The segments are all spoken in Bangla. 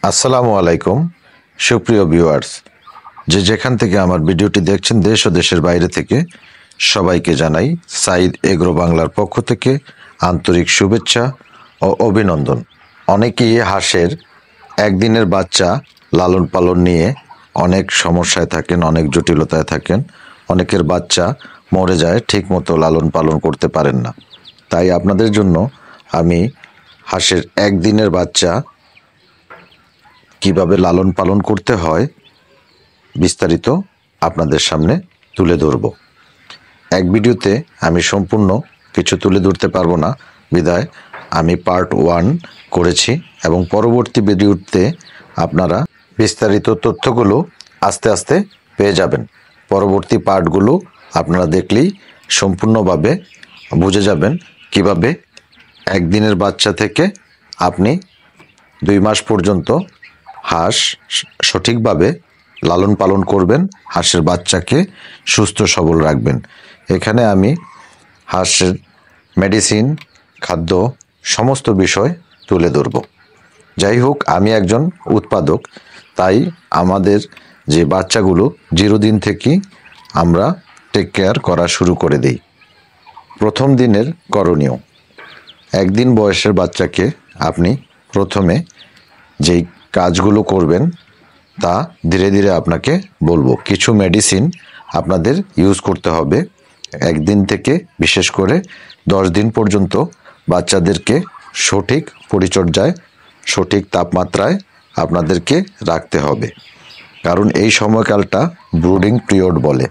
আসসালামু আলাইকুম সুপ্রিয় ভিউয়ার্স, যেখান থেকে আমার ভিডিওটি দেখছেন দেশ ও দেশের বাইরে থেকে সবাইকে জানাই সাইদ এগ্রো বাংলার পক্ষ থেকে আন্তরিক শুভেচ্ছা ও অভিনন্দন। অনেকেই হাঁসের একদিনের বাচ্চা লালন পালন নিয়ে অনেক সমস্যায় থাকেন, অনেক জটিলতায় থাকেন। অনেকের বাচ্চা মরে যায়, ঠিকমতো লালন পালন করতে পারেন না। তাই আপনাদের জন্য আমি হাঁসের একদিনের বাচ্চা কিভাবে লালন পালন করতে হয় বিস্তারিত আপনাদের সামনে তুলে ধরব। এক ভিডিওতে আমি সম্পূর্ণ কিছু তুলে ধরতে পারবো না, বিধায় আমি পার্ট 1 করেছি এবং পরবর্তী ভিডিওতে আপনারা বিস্তারিত তথ্যগুলো আস্তে আস্তে পেয়ে যাবেন। পরবর্তী পার্টগুলো আপনারা দেখলেই সম্পূর্ণভাবে বুঝে যাবেন কিভাবে একদিনের বাচ্চা থেকে আপনি 2 মাস পর্যন্ত হাঁস সঠিকভাবে লালন পালন করবেন, হাঁসের বাচ্চাকে সুস্থ সবল রাখবেন। এখানে আমি হাঁসের মেডিসিন, খাদ্য সমস্ত বিষয় তুলে ধরব। যাই হোক, আমি একজন উৎপাদক, তাই আমাদের যে বাচ্চাগুলো 0 দিন থেকেই আমরা টেক কেয়ার করা শুরু করে দিই। প্রথম দিনের করণীয়, একদিন বয়সের বাচ্চাকে আপনি প্রথমে যেই কাজগুলো করবেন তা ধীরে ধীরে আপনাকে বলবো। কিছু মেডিসিন আপনাদের ইউজ করতে হবে। একদিন থেকে বিশেষ করে 10 দিন পর্যন্ত বাচ্চাদেরকে সঠিক পরিচর্যায়, সঠিক তাপমাত্রায় আপনাদেরকে রাখতে হবে, কারণ এই সময়কালটা ব্রুডিং পিরিয়ড বলে।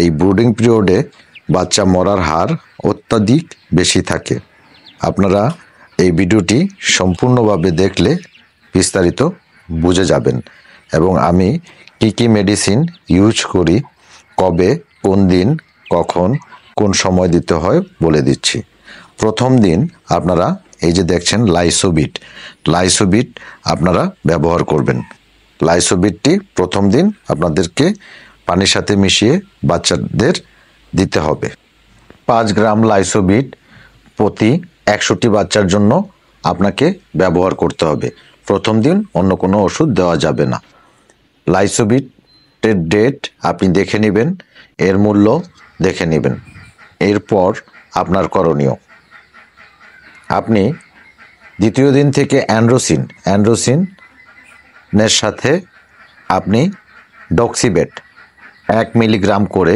এই ব্রুডিং পিরিয়ডে বাচ্চা মরার হার অত্যাধিক বেশি থাকে। আপনারা এই ভিডিওটি সম্পূর্ণভাবে দেখলে বিস্তারিত বুঝে যাবেন এবং আমি কী মেডিসিন ইউজ করি, কবে, কোন দিন, কখন, কোন সময় দিতে হয় বলে দিচ্ছি। প্রথম দিন আপনারা এই যে দেখছেন লাইসোবিট আপনারা ব্যবহার করবেন। লাইসোবিটটি প্রথম দিন আপনাদেরকে পানির সাথে মিশিয়ে বাচ্চাদের দিতে হবে। 5 গ্রাম লাইসোবিট প্রতি 100টি বাচ্চার জন্য আপনাকে ব্যবহার করতে হবে। প্রথম দিন অন্য কোনো ওষুধ দেওয়া যাবে না। লাইসোবিটের ডেট আপনি দেখে নেবেন, এর মূল্য দেখে নেবেন। এরপর আপনার করণীয়, আপনি দ্বিতীয় দিন থেকে অ্যান্ড্রোসিনের সাথে আপনি ডক্সিবেট 1 মিলিগ্রাম করে,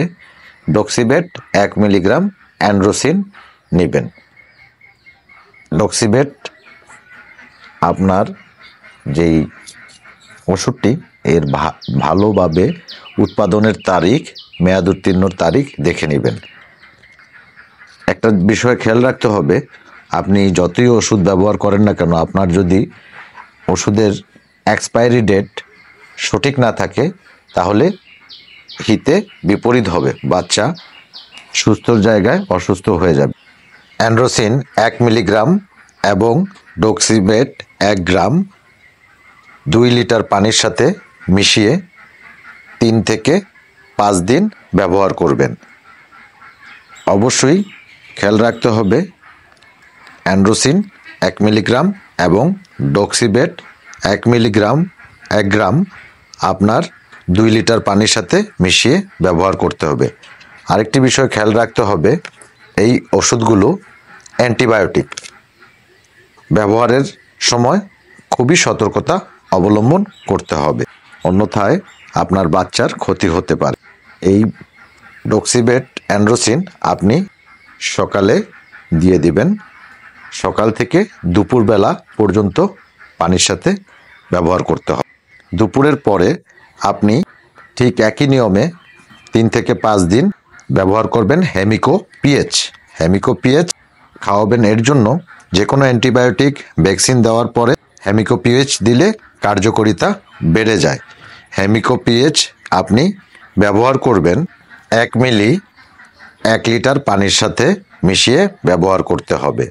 ডক্সিবেট 1 মিলিগ্রাম, অ্যান্ড্রোসিন নেবেন। ডক্সিবেট আপনার যেই ওষুধটি এর ভালোভাবে উৎপাদনের তারিখ, মেয়াদ উত্তীর্ণর তারিখ দেখে নেবেন। একটা বিষয় খেয়াল রাখতে হবে, আপনি যতই ওষুধ ব্যবহার করেন না কেন, আপনার যদি ওষুধের এক্সপায়ারি ডেট সঠিক না থাকে তাহলে হিতে বিপরীত হবে, বাচ্চা সুস্থর জায়গায় অসুস্থ হয়ে যাবে। অ্যান্ড্রোসিন 1 মিলিগ্রাম এবং ডক্সিবেট 1 গ্রাম 2 লিটার পানির সাথে মিশিয়ে 3 থেকে 5 দিন ব্যবহার করবেন। অবশ্যই খেয়াল রাখতে হবে, অ্যান্ড্রোসিন 1 মিলিগ্রাম এবং ডক্সিবেট 1 মিলিগ্রাম 1 গ্রাম আপনার 2 লিটার পানির সাথে মিশিয়ে ব্যবহার করতে হবে। আরেকটি বিষয় খেয়াল রাখতে হবে, এই ওষুধগুলো অ্যান্টিবায়োটিক। ব্যবহারের সময় খুবই সতর্কতা অবলম্বন করতে হবে, অন্যথায় আপনার বাচ্চার ক্ষতি হতে পারে। এই ডক্সিবেট, অ্যান্ড্রোসিন আপনি সকালে দিয়ে দিবেন। সকাল থেকে দুপুরবেলা পর্যন্ত পানির সাথে ব্যবহার করতে হবে। দুপুরের পরে আপনি ঠিক একই নিয়মে 3 থেকে 5 দিন ব্যবহার করবেন হেমিকো পিএইচ খাওয়াবেন। এর জন্য যে কোনো অ্যান্টিবায়োটিক ভ্যাকসিন দেওয়ার পরে হেমিকো পিএইচ দিলে কার্যকারিতা বেড়ে যায়। হেমিকো পিএইচ আপনি ব্যবহার করবেন 1 মিলি 1 লিটার পানির সাথে মিশিয়ে ব্যবহার করতে হবে,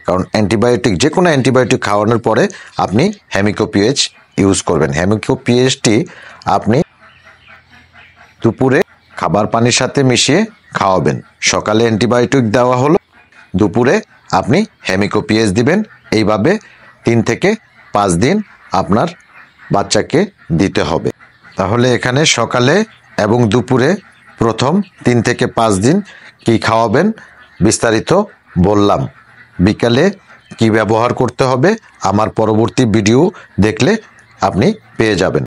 কারণ অ্যান্টিবায়োটিক, যে কোনো অ্যান্টিবায়োটিক খাওয়ানোর পরে আপনি হেমিকো পিএইচ ইউজ করবেন। হেমিকো পিএইচটি আপনি দুপুরে খাবার পানির সাথে মিশিয়ে খাওয়াবেন। সকালে অ্যান্টিবায়োটিক দেওয়া হলো, দুপুরে আপনি হেমিকো পিএইচ দিবেন। এইভাবে 3 থেকে 5 দিন আপনার বাচ্চাকে দিতে হবে। তাহলে এখানে সকালে এবং দুপুরে প্রথম 3 থেকে 5 দিন কি খাওয়াবেন বিস্তারিত বললাম। বিকালে কি ব্যবহার করতে হবে আমার পরবর্তী ভিডিও দেখলে আপনি পেয়ে যাবেন।